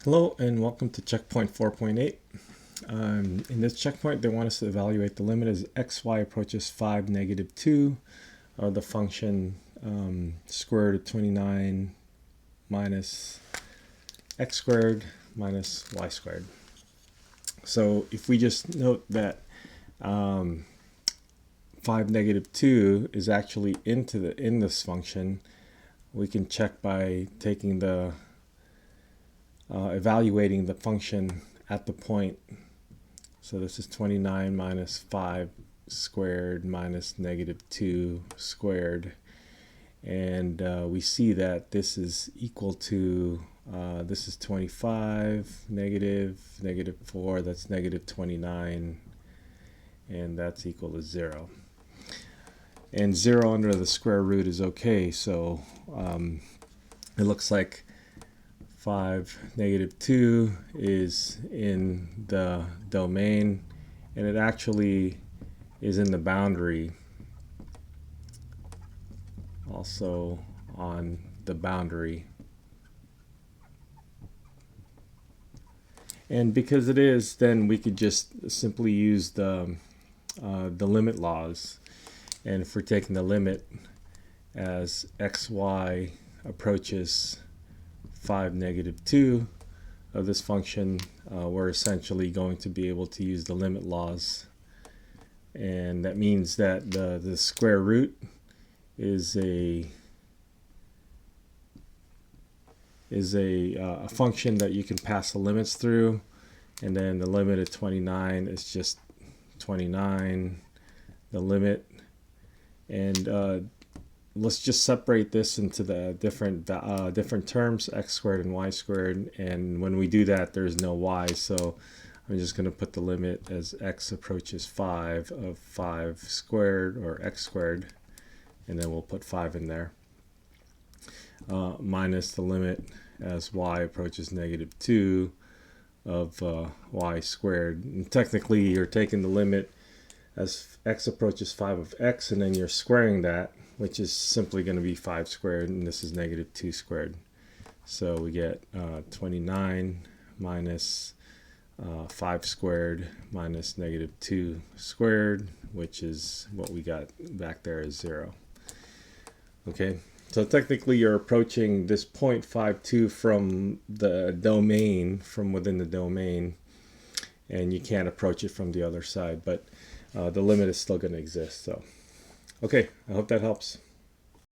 Hello and welcome to checkpoint 4.8. In this checkpoint they want us to evaluate the limit as xy approaches 5, -2 of the function square root of 29 minus x squared minus y squared. So if we just note that 5, -2 is actually in this function, we can check by taking the evaluating the function at the point. So this is 29 minus 5 squared minus -2 squared, and we see that this is equal to this is 25 negative 4, that's -29, and that's equal to 0. And 0 under the square root is okay, so it looks like 5, -2 is in the domain, and it actually is in the boundary, also on the boundary. And because it is, then we could just simply use the limit laws. And if we're taking the limit as xy approaches 5, -2 of this function, we're essentially going to be able to use the limit laws, and that means that the square root is a function that you can pass the limits through, and then the limit of 29 is just 29, the limit. And let's just separate this into the different terms, x squared and y squared, and when we do that there's no y, so I'm just going to put the limit as x approaches 5 of 5 squared, or x squared, and then we'll put 5 in there, minus the limit as y approaches -2 of y squared. And technically you're taking the limit as x approaches 5 of x, and then you're squaring that, which is simply going to be 5 squared, and this is -2 squared. So we get 29 minus 5 squared minus -2 squared, which is what we got back there as 0. Okay, so technically you're approaching this 0.52 from the domain, from within the domain, and you can't approach it from the other side, but the limit is still going to exist. So okay, I hope that helps.